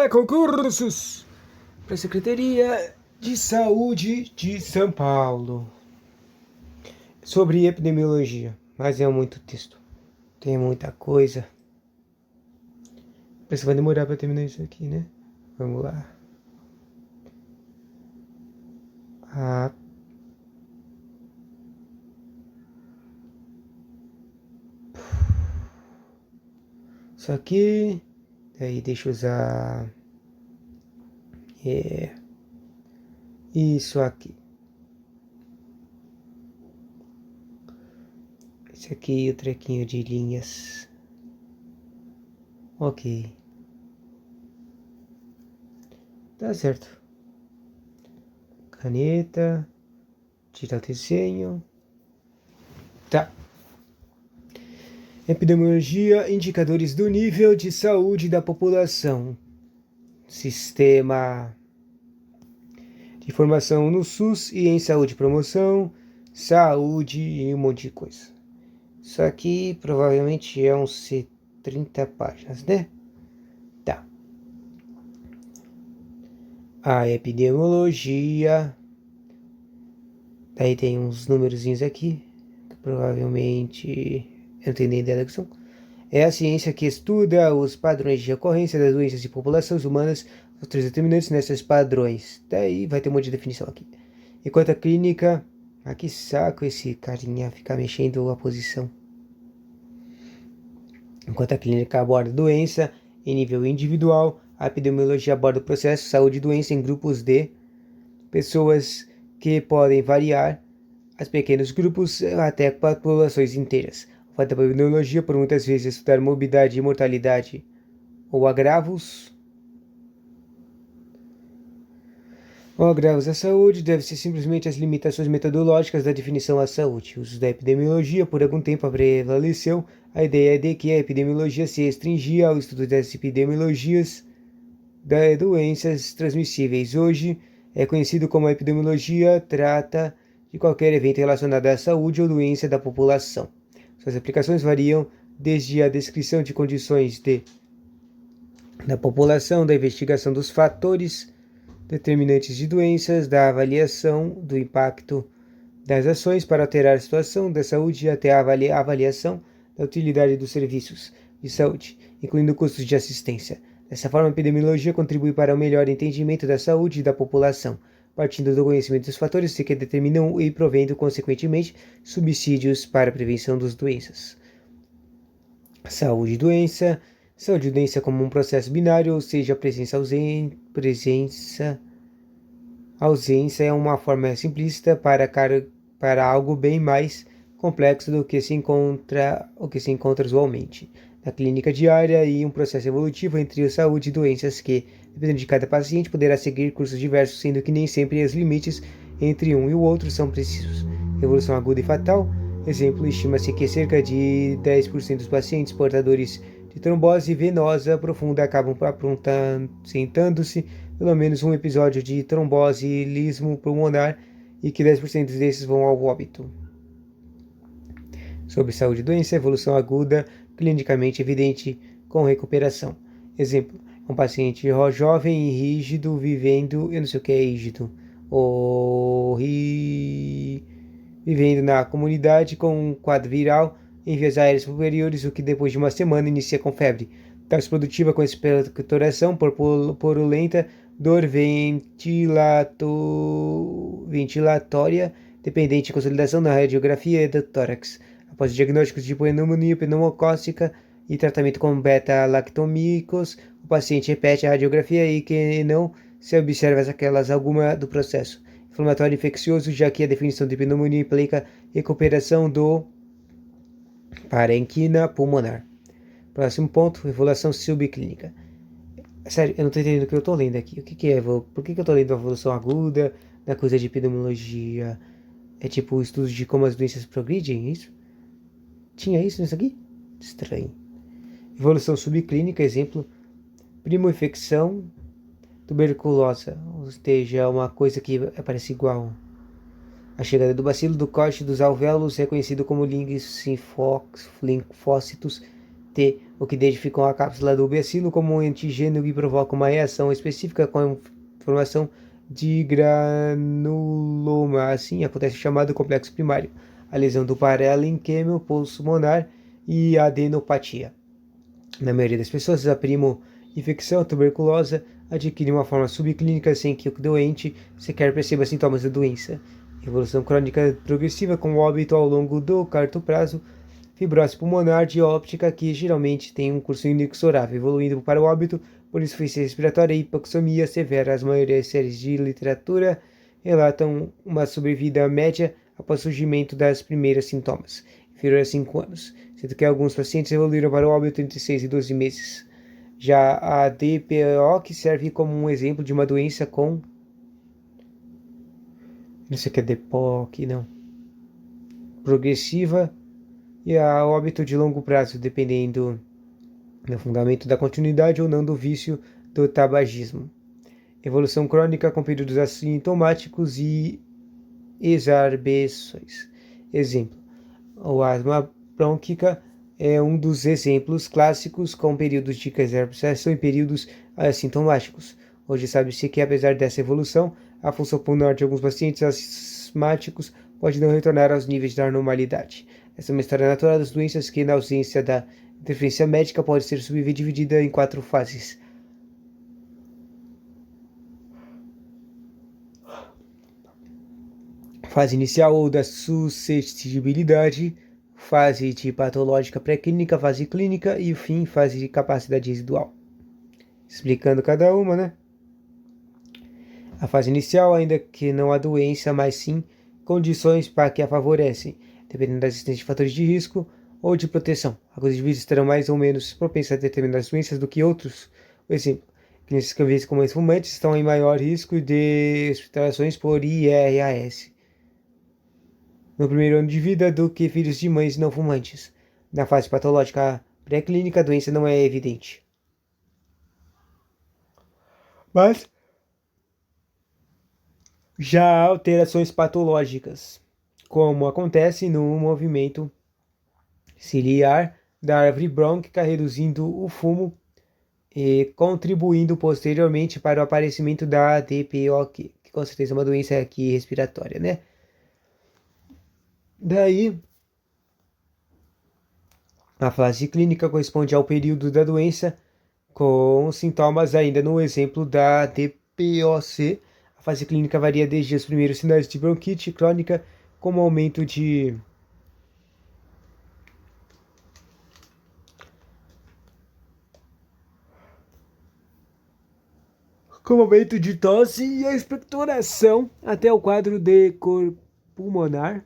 concursos para a Secretaria de Saúde de São Paulo. Sobre epidemiologia, mas é muito texto. Tem muita coisa. Mas vai demorar para terminar isso aqui, né? Vamos lá. Isso aqui. Daí deixa eu usar. Isso aqui. Esse aqui, o trequinho de linhas. Ok. Tá certo. Caneta. Tirar o desenho. Tá. Epidemiologia, indicadores do nível de saúde da população. Sistema de informação no SUS e em saúde e promoção, saúde e um monte de coisa. Isso aqui provavelmente é uns 30 páginas, né? Tá. A epidemiologia. Daí tem uns númerozinhos aqui, que provavelmente eu não tenho nem ideia da questão. É a ciência que estuda os padrões de ocorrência das doenças de populações humanas, os três determinantes nesses padrões. Daí vai ter um monte de definição aqui. Enquanto a clínica... Ah, que saco esse carinha ficar mexendo a posição. Enquanto a clínica aborda doença em nível individual, a epidemiologia aborda o processo de saúde e doença em grupos de pessoas que podem variar a pequenos grupos até populações inteiras. O fato da epidemiologia por muitas vezes estudar morbidade e mortalidade ou agravos da saúde deve ser simplesmente as limitações metodológicas da definição à saúde. O uso da epidemiologia por algum tempo prevaleceu a ideia de que a epidemiologia se restringia ao estudo das epidemiologias das doenças transmissíveis. Hoje é conhecido como a epidemiologia trata de qualquer evento relacionado à saúde ou doença da população. Suas aplicações variam desde a descrição de condições da população, da investigação dos fatores determinantes de doenças, da avaliação do impacto das ações para alterar a situação da saúde até a avaliação da utilidade dos serviços de saúde, incluindo custos de assistência. Dessa forma, a epidemiologia contribui para o melhor entendimento da saúde da população, partindo do conhecimento dos fatores que determinam e provendo, consequentemente, subsídios para a prevenção das doenças. Saúde e doença. Saúde e doença como um processo binário, ou seja, ausência é uma forma simplista para algo bem mais complexo do que se encontra usualmente na clínica diária e um processo evolutivo entre a saúde e doenças que, dependendo de cada paciente, poderá seguir cursos diversos, sendo que nem sempre os limites entre um e o outro são precisos. Evolução aguda e fatal. Exemplo, estima-se que cerca de 10% dos pacientes portadores de trombose venosa profunda acabam apresentando-se pelo menos um episódio de trombosilismo pulmonar e que 10% desses vão ao óbito. Sobre saúde e doença, evolução aguda, clinicamente evidente, com recuperação. Exemplo, um paciente jovem e rígido vivendo, eu não sei o que é rígido, vivendo na comunidade com um quadro viral em vias aéreas superiores, o que depois de uma semana inicia com febre. Taxa produtiva com expectoração purulenta, dor ventilatória, dependente de consolidação na radiografia do tórax. Após diagnósticos de pneumonia pneumocócica e tratamento com beta-lactomicos, o paciente repete a radiografia e que não se observa sequelas alguma do processo inflamatório infeccioso, já que a definição de pneumonia implica recuperação do parênquima pulmonar. Próximo ponto, evolução subclínica. Sério, eu não estou entendendo o que eu estou lendo aqui. O que é? Por que eu estou lendo a evolução aguda, da coisa de epidemiologia? É tipo estudos de como as doenças progridem, é isso? Tinha isso nisso aqui? Estranho. Evolução subclínica, exemplo, primo-infecção tuberculosa, ou seja, uma coisa que parece igual. A chegada do bacilo do corte dos alvéolos é conhecido como linfócitos T, o que identificam a cápsula do bacilo como um antígeno e provoca uma reação específica com a formação de granuloma. Assim, acontece o chamado complexo primário, a lesão do parênquima pulmonar e a adenopatia. Na maioria das pessoas, a infecção tuberculosa adquire uma forma subclínica sem que o doente sequer perceba sintomas da doença. Evolução crônica progressiva com óbito ao longo do curto prazo. Fibrose pulmonar dióptica, que geralmente tem um curso inexorável, evoluindo para o óbito por insuficiência respiratória e hipoxemia severa. As maiores séries de literatura relatam uma sobrevida média após o surgimento das primeiras sintomas, inferior a 5 anos, sendo que alguns pacientes evoluíram para o óbito entre 6 e 12 meses. Já a DPO, que serve como um exemplo de uma doença com... Não sei o que é DPOC, não. Progressiva e a óbito de longo prazo, dependendo do fundamento da continuidade ou não do vício do tabagismo. Evolução crônica com períodos assintomáticos e exacerbações. Exemplo, o asma brônquica é um dos exemplos clássicos com períodos de exacerbação e períodos assintomáticos. Hoje sabe-se que, apesar dessa evolução, a função pulmonar de alguns pacientes asmáticos pode não retornar aos níveis da normalidade. Essa é uma história natural das doenças que, na ausência da interferência médica, pode ser subdividida em 4 fases. Fase inicial ou da suscetibilidade, fase de patológica pré-clínica, fase clínica e, fim, fase de capacidade residual. Explicando cada uma, né? A fase inicial, ainda que não há doença, mas sim condições para que a favorecem, dependendo da existência de fatores de risco ou de proteção. Alguns indivíduos estarão mais ou menos propensos a determinadas doenças do que outros. Por exemplo, crianças que vivem como fumantes estão em maior risco de hospitalizações por IRAS no primeiro ano de vida do que filhos de mães não fumantes. Na fase patológica pré-clínica, a doença não é evidente. Mas já há alterações patológicas, como acontece no movimento ciliar da árvore brônquica, reduzindo o fumo e contribuindo posteriormente para o aparecimento da DPOQ, que com certeza é uma doença aqui respiratória, né? Daí, a fase clínica corresponde ao período da doença com sintomas ainda no exemplo da DPOC. A fase clínica varia desde os primeiros sinais de bronquite crônica, como aumento de tosse e expectoração, até o quadro de cor pulmonar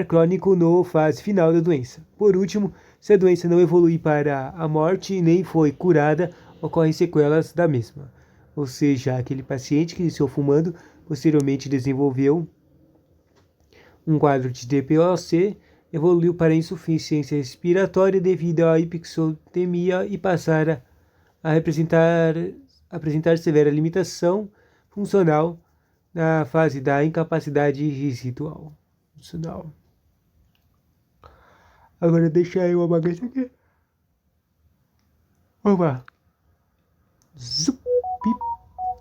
crônico no fase final da doença. Por último, se a doença não evolui para a morte e nem foi curada, ocorrem sequelas da mesma. Ou seja, aquele paciente que iniciou fumando, posteriormente desenvolveu um quadro de DPOC, evoluiu para insuficiência respiratória devido à hipoxemia e passar a apresentar severa limitação funcional na fase da incapacidade residual. Agora deixa eu apagar isso aqui. Vamos lá. Zup,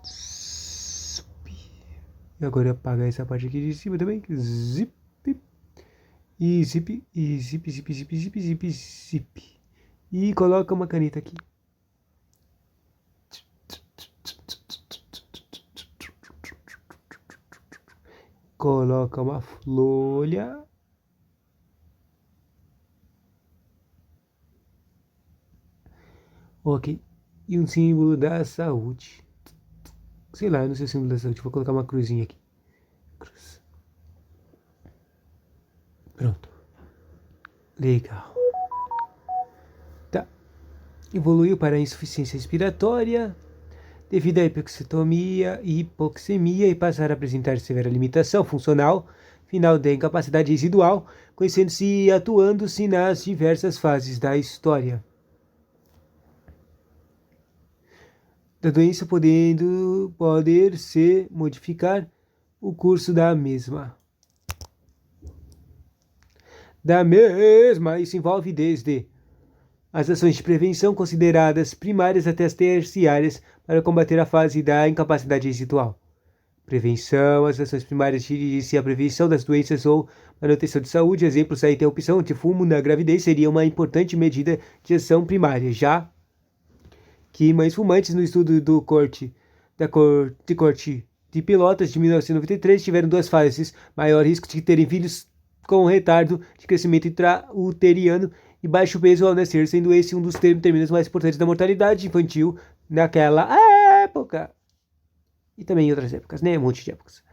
zup. E agora apagar essa parte aqui de cima também. Zip. E zip, e zip, zip, zip, zip, zip, zip. E coloca uma caneta aqui. Coloca uma folha. Ok. E um símbolo da saúde. Sei lá, eu não sei o símbolo da saúde. Vou colocar uma cruzinha aqui. Cruz. Pronto. Legal. Tá. Evoluiu para a insuficiência respiratória devido à hipoxemia e passar a apresentar severa limitação funcional final da incapacidade residual, conhecendo-se e atuando-se nas diversas fases da história da doença, poder se modificar o curso da mesma. da mesma. Isso envolve desde as ações de prevenção consideradas primárias até as terciárias para combater a fase da incapacidade residual. Prevenção, as ações primárias dirigem-se à prevenção das doenças ou manutenção de saúde. Exemplos: a interrupção de fumo na gravidez seria uma importante medida de ação primária, já que mães fumantes no estudo de corte de pilotas de 1993 tiveram duas fases: maior risco de terem filhos com retardo de crescimento intrauteriano e baixo peso ao nascer, sendo esse um dos determinantes mais importantes da mortalidade infantil naquela época. E também em outras épocas, né? Um monte de épocas.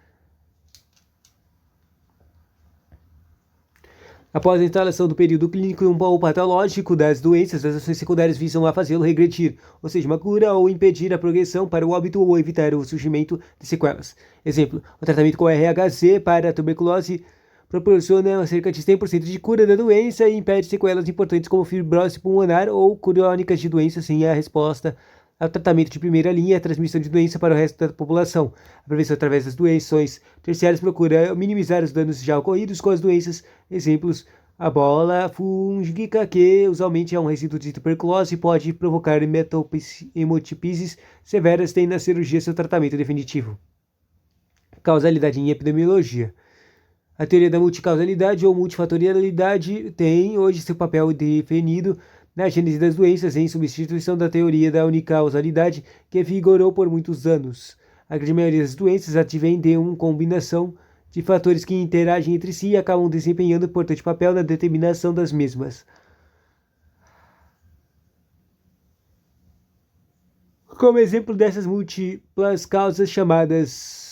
Após a instalação do período clínico ou patológico das doenças, as ações secundárias visam a fazê-lo regredir, ou seja, uma cura ou impedir a progressão para o óbito ou evitar o surgimento de sequelas. Exemplo: o tratamento com RHC para a tuberculose proporciona cerca de 100% de cura da doença e impede sequelas importantes como fibrose pulmonar ou crônicas de doenças sem a resposta ao tratamento de primeira linha e a transmissão de doença para o resto da população. A prevenção através das doenças terciárias procura minimizar os danos já ocorridos com as doenças. Exemplos: a bola fúngica, que usualmente é um resíduo de tuberculose, pode provocar hemotipises severas, tem na cirurgia seu tratamento definitivo. Causalidade em epidemiologia. A teoria da multicausalidade ou multifatorialidade tem hoje seu papel definido na gênese das doenças, em substituição da teoria da unicausalidade, que vigorou por muitos anos. A grande maioria das doenças advém de uma combinação de fatores que interagem entre si e acabam desempenhando importante papel na determinação das mesmas. Como exemplo dessas múltiplas causas chamadas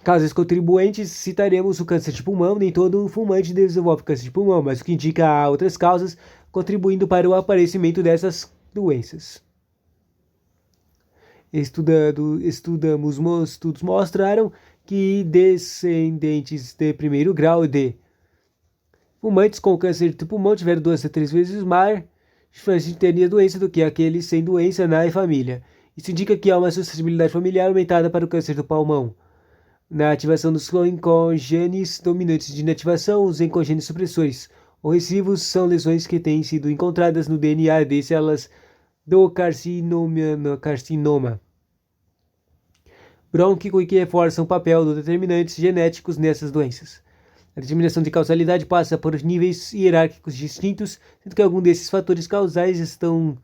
causas contribuintes, citaremos o câncer de pulmão. Nem todo fumante desenvolve câncer de pulmão, mas o que indica há outras causas contribuindo para o aparecimento dessas doenças. Estudos mostraram que descendentes de primeiro grau de fumantes com câncer de pulmão tiveram 2 a 3 vezes mais chance de ter a doença do que aqueles sem doença na família. Isso indica que há uma suscetibilidade familiar aumentada para o câncer do pulmão. Na ativação dos oncogenes dominantes de inativação, os oncogenes supressores ou recessivos são lesões que têm sido encontradas no DNA de células do carcinoma brônquico e que reforçam o papel dos determinantes genéticos nessas doenças. A determinação de causalidade passa por níveis hierárquicos distintos, sendo que alguns desses fatores causais estão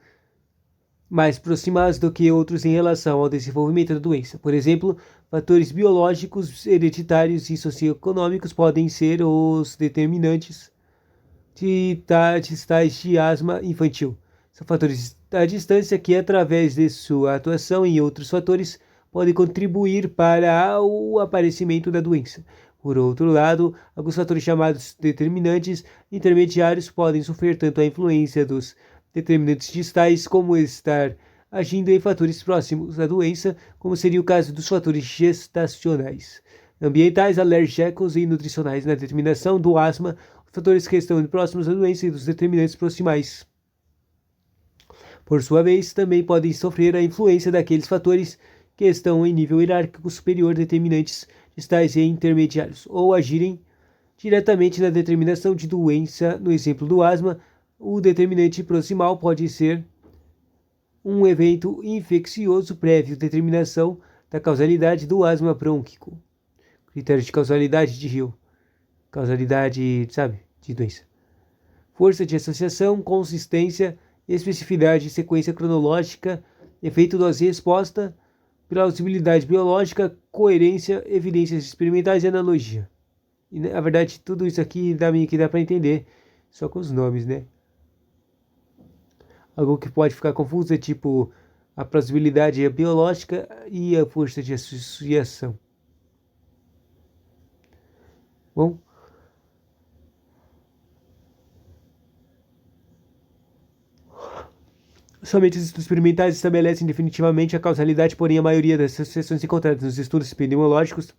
mais aproximados do que outros em relação ao desenvolvimento da doença. Por exemplo, fatores biológicos, hereditários e socioeconômicos podem ser os determinantes de tais de asma infantil. São fatores da distância que, através de sua atuação em outros fatores, podem contribuir para o aparecimento da doença. Por outro lado, alguns fatores chamados determinantes intermediários podem sofrer tanto a influência dos determinantes distais como estar agindo em fatores próximos à doença, como seria o caso dos fatores gestacionais, ambientais, alérgicos e nutricionais na determinação do asma, os fatores que estão próximos à doença e dos determinantes proximais. Por sua vez, também podem sofrer a influência daqueles fatores que estão em nível hierárquico superior, determinantes distais e intermediários, ou agirem diretamente na determinação de doença. No exemplo do asma, o determinante proximal pode ser um evento infeccioso prévio, determinação da causalidade do asma brônquico. Critério de causalidade de Hill. Causalidade, de doença. Força de associação, consistência, especificidade, sequência cronológica, efeito dose-resposta, plausibilidade biológica, coerência, evidências experimentais e analogia. E, na verdade, tudo isso aqui dá para entender só com os nomes, né? Algo que pode ficar confuso é tipo a plausibilidade biológica e a força de associação. Bom, somente os estudos experimentais estabelecem definitivamente a causalidade, porém a maioria das associações encontradas nos estudos epidemiológicos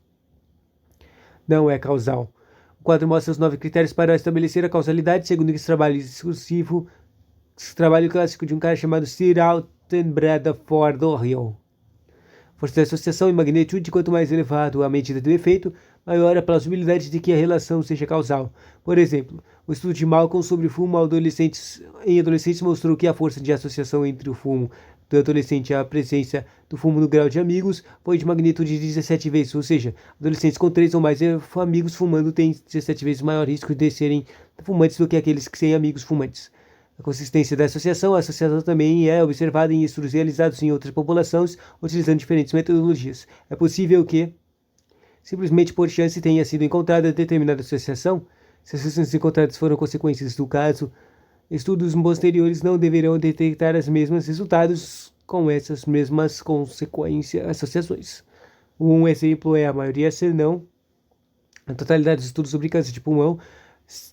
não é causal. O quadro mostra os 9 critérios para estabelecer a causalidade, segundo esse trabalho clássico de um cara chamado Sir Altenbredeford Hill. Força de associação e magnitude: quanto mais elevado a medida do efeito, maior a plausibilidade de que a relação seja causal. Por exemplo, o estudo de Malcolm sobre fumo em adolescentes mostrou que a força de associação entre o fumo do adolescente e a presença do fumo no grau de amigos foi de magnitude de 17 vezes, ou seja, adolescentes com 3 ou mais amigos fumando têm 17 vezes maior risco de serem fumantes do que aqueles que têm amigos fumantes. A consistência da associação. A associação também é observada em estudos realizados em outras populações, utilizando diferentes metodologias. É possível que, simplesmente por chance, tenha sido encontrada determinada associação. Se as associações encontradas foram consequências do caso, estudos posteriores não deverão detectar os mesmos resultados com essas mesmas associações. Um exemplo é a maioria, se não a totalidade dos estudos sobre câncer de pulmão,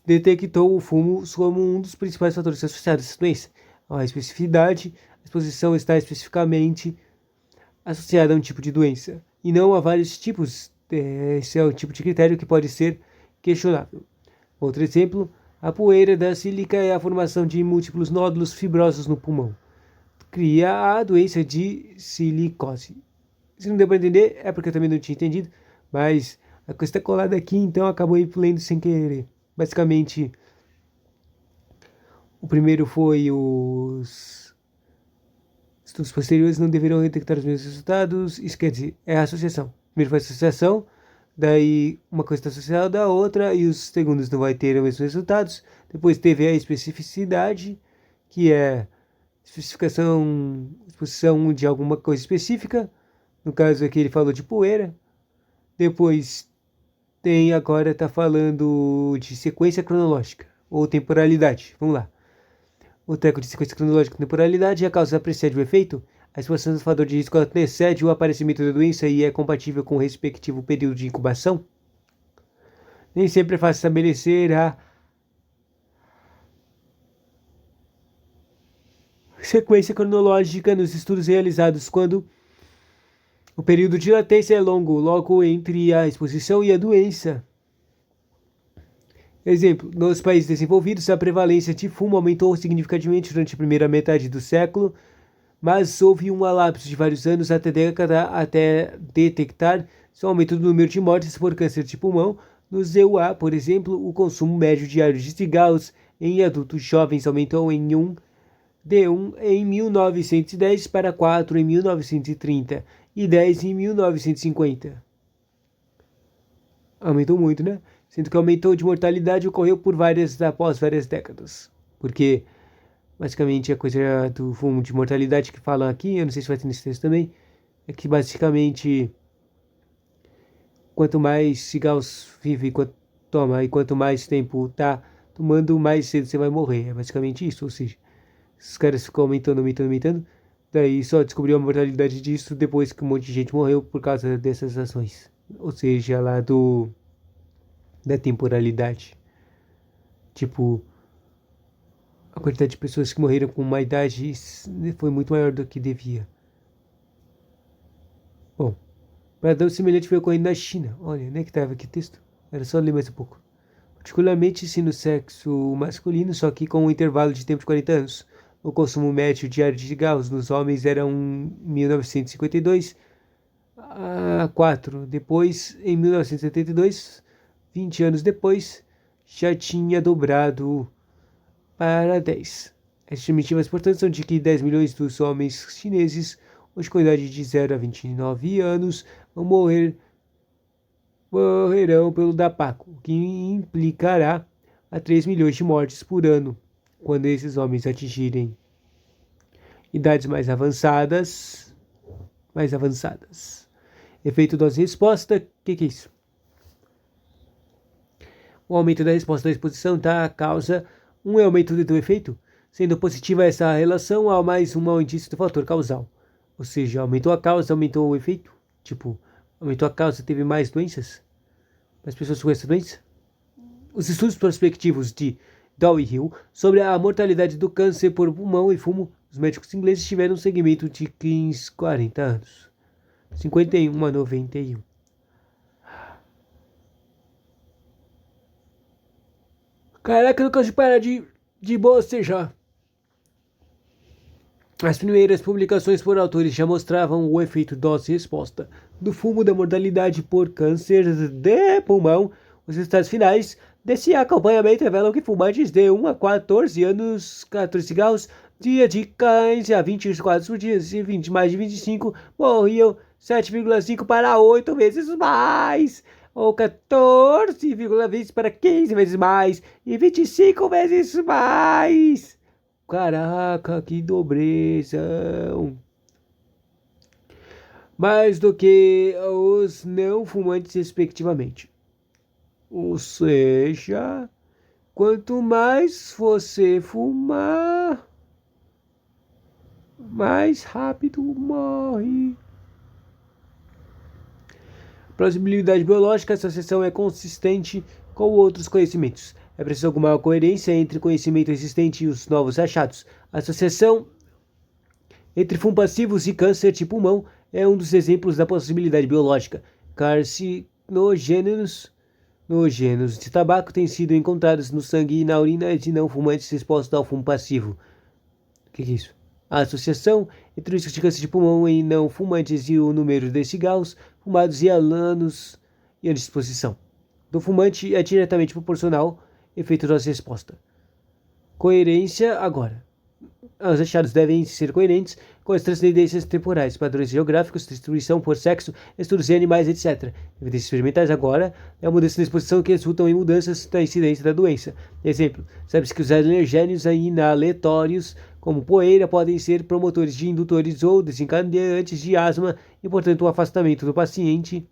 detectou o fumo como um dos principais fatores associados a essa doença. A especificidade, a exposição está especificamente associada a um tipo de doença, e não a vários tipos. Esse é o tipo de critério que pode ser questionável. Outro exemplo, a poeira da sílica é a formação de múltiplos nódulos fibrosos no pulmão. Cria a doença de silicose. Se não deu para entender, é porque eu também não tinha entendido, mas a coisa está colada aqui, então acabou lendo sem querer. Basicamente, o primeiro foi os estudos posteriores não deverão detectar os mesmos resultados. Isso quer dizer, é a associação. Primeiro foi a associação, daí uma coisa está associada à outra, e os segundos não vai ter os mesmos resultados. Depois teve a especificidade, que é exposição de alguma coisa específica. No caso aqui ele falou de poeira. Depois agora está falando de sequência cronológica, ou temporalidade. Vamos lá. O treco de sequência cronológica e temporalidade, a causa precede o efeito. A exposição do fator de risco antecede o aparecimento da doença e é compatível com o respectivo período de incubação. Nem sempre é fácil estabelecer a sequência cronológica nos estudos realizados quando o período de latência é longo, logo entre a exposição e a doença. Exemplo, nos países desenvolvidos, a prevalência de fumo aumentou significativamente durante a primeira metade do século, mas houve um lapso de vários anos até detectar o aumento do número de mortes por câncer de pulmão. No EUA, por exemplo, o consumo médio diário de cigarros em adultos jovens aumentou de 1 em 1910 para 4 em 1930 e 10 em 1950. Aumentou muito, né? Sendo que aumentou de mortalidade ocorreu após várias décadas. Porque, basicamente, a coisa do fumo de mortalidade que falam aqui, eu não sei se vai ter nesse texto também, é que, basicamente, quanto mais cigarros vive toma e quanto mais tempo tá tomando, mais cedo você vai morrer. É basicamente isso, ou seja, os caras ficam aumentando. Daí só descobriu a mortalidade disso depois que um monte de gente morreu por causa dessas ações. Ou seja, lá da temporalidade. Tipo, a quantidade de pessoas que morreram com uma idade foi muito maior do que devia. Bom, padrão semelhante foi ocorrendo na China. Olha, onde é que estava aqui o texto? Era só ler mais um pouco. Particularmente se no sexo masculino, só que com um intervalo de tempo de 40 anos. O consumo médio diário de cigarros nos homens era 1952 a 4. Depois, em 1972, 20 anos depois, já tinha dobrado para 10. As estimativas, portanto, são de que 10 milhões dos homens chineses, hoje com idade de 0 a 29 anos, morrerão pelo tabaco, o que implicará a 3 milhões de mortes por ano, quando esses homens atingirem idades mais avançadas. Efeito dose-resposta, o que é isso? O aumento da resposta da exposição causa um aumento do efeito, sendo positiva essa relação a mais um indício do fator causal. Ou seja, aumentou a causa, aumentou o efeito. Tipo, aumentou a causa, teve mais doenças? Mais pessoas com essa doença? Os estudos prospectivos de Dow e Hill sobre a mortalidade do câncer por pulmão e fumo, os médicos ingleses tiveram um segmento de 15, 40 anos. 51 a 91. Caraca, eu não consigo parar de bocejar. As primeiras publicações por autores já mostravam o efeito dose-resposta do fumo da mortalidade por câncer de pulmão. Os resultados finais desse acompanhamento revelam que fumantes de 1 a 14 anos, 14 cigarros, dia de 15 a 24 por dia, e 20, mais de 25, morriam 7,5 para 8 vezes mais, ou 14,20 para 15 vezes mais, e 25 vezes mais. Caraca, que dobrezão! Mais do que os não fumantes, respectivamente. Ou seja, quanto mais você fumar, mais rápido morre. Plausibilidade biológica, essa associação é consistente com outros conhecimentos. É preciso alguma coerência entre o conhecimento existente e os novos achados. A associação entre fumo passivos e câncer de pulmão é um dos exemplos da possibilidade biológica. Carcinogênios de tabaco têm sido encontrados no sangue e na urina de não fumantes expostos ao fumo passivo. O que é isso? A associação entre o risco de câncer de pulmão em não fumantes e o número de cigarros fumados e anos de exposição do fumante é diretamente proporcional ao efeito da resposta. Coerência agora. Os achados devem ser coerentes com as transcendências temporais, padrões geográficos, distribuição por sexo, estudos em animais, etc. Evidências experimentais agora é a mudança de exposição que resultam em mudanças da incidência da doença. Exemplo, sabe-se que os alergênios inalatórios, como poeira, podem ser promotores de indutores ou desencadeantes de asma e, portanto, o afastamento do paciente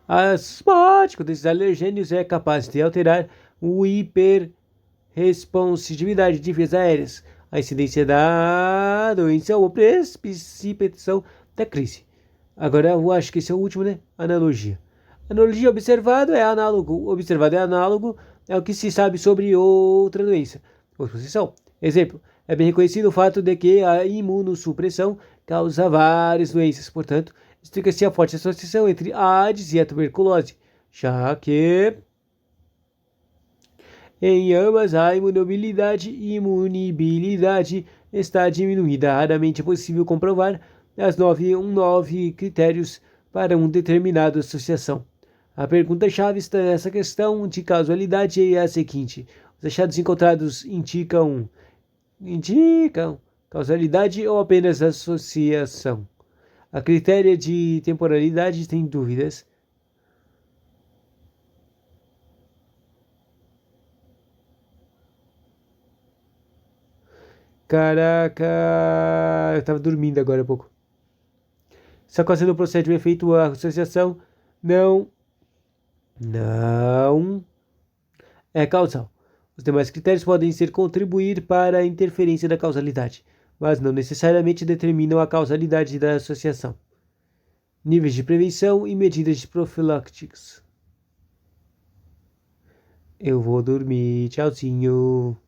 asmático desses alergênios é capaz de alterar o hiperresponsividade de vias aéreas, a incidência da doença ou a precipitação da crise. Agora eu acho que esse é o último, né? Analogia. Analogia observado é análogo. Observado é análogo ao que se sabe sobre outra doença. Ou exposição. Exemplo, é bem reconhecido o fato de que a imunossupressão causa várias doenças. Portanto, explica-se a forte associação entre a AIDS e a tuberculose, já que em ambas a imunibilidade está diminuída. Raramente é possível comprovar as 9 critérios para uma determinada associação. A pergunta-chave está nessa questão de causalidade é a seguinte: os achados encontrados indicam causalidade ou apenas associação? A critério de temporalidade tem dúvidas. Caraca, eu tava dormindo agora há pouco. Só que no procede o efeito a associação não é causal. Os demais critérios podem ser contribuir para a interferência da causalidade, mas não necessariamente determinam a causalidade da associação. Níveis de prevenção e medidas de profiláticos. Eu vou dormir, tchauzinho.